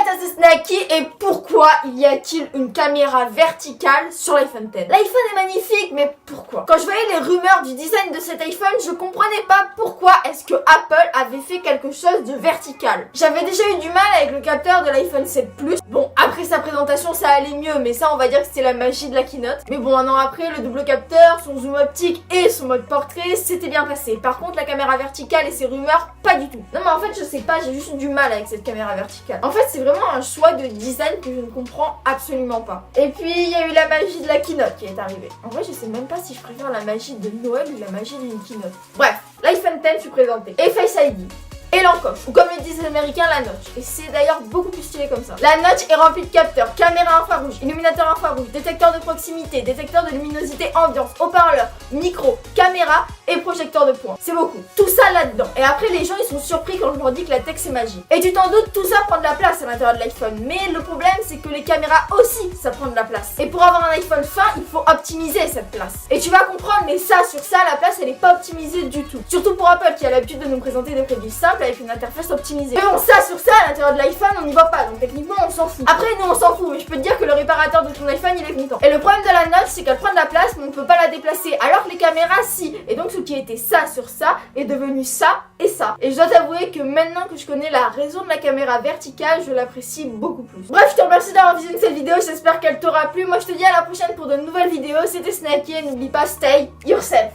ça c'est Snacky et pourquoi y a-t-il une caméra verticale sur l'iPhone X? L'iPhone est magnifique, mais pourquoi? Quand je voyais les rumeurs du design de cet iPhone, je comprenais pas pourquoi est-ce que Apple avait fait quelque chose de vertical. J'avais déjà eu du mal avec le capteur de l'iPhone 7 Plus. Bon, après sa présentation ça allait mieux, mais ça on va dire que c'était la magie de la keynote. Mais bon, un an après, le double capteur, son zoom optique et son mode portrait, c'était bien passé. Par contre, la caméra verticale et ses rumeurs, pas du tout. Non mais en fait, je sais pas, j'ai juste du mal avec cette caméra verticale. En fait, c'est vraiment un choix de design que je ne comprends absolument pas. Et puis, il y a eu la magie de la keynote qui est arrivée. En vrai, je sais même pas si je préfère la magie de Noël ou la magie d'une keynote. Bref, l'iPhone X fut présenté. Et Face ID. Et l'encoche, ou comme le disent les américains, la notch. Et c'est d'ailleurs beaucoup plus stylé comme ça. La notch est remplie de capteurs, caméra infrarouge, illuminateur infrarouge, détecteur de proximité, détecteur de luminosité ambiance, haut-parleur, micro, caméra et projecteur de points. C'est beaucoup. Tout ça là-dedans. Et après, les gens ils sont surpris quand je leur dis que la tech c'est magie. Et tu t'en doutes, tout ça prend de la place à l'intérieur de l'iPhone. Mais le problème, c'est que les caméras aussi, ça prend de la place. Et pour avoir un iPhone fin, il faut optimiser cette place. Et tu vas comprendre, mais ça, sur ça, la place, elle est pas optimisée du tout. Surtout pour Apple qui a l'habitude de nous présenter des produits simples avec une interface optimisée. Mais bon, ça, sur ça, à l'intérieur de l'iPhone, on n'y va pas. Donc techniquement, on s'en fout. Après, nous, on s'en fout. Mais je peux te dire que le réparateur de ton iPhone, il est content. Et le problème de la notch, c'est qu'elle prend de la place, mais on peut pas la déplacer. Alors que les caméras, si. Et donc, ce qui était ça sur ça est devenu ça et ça. Et je dois t'avouer que maintenant que je connais la raison de la caméra verticale, je l'apprécie beaucoup plus. Bref, je te remercie d'avoir visionné cette vidéo. J'espère qu'elle t'aura plu. Moi, je te dis à la prochaine pour de nouvelles vidéos. C'était Snacky et n'oublie pas, stay yourself.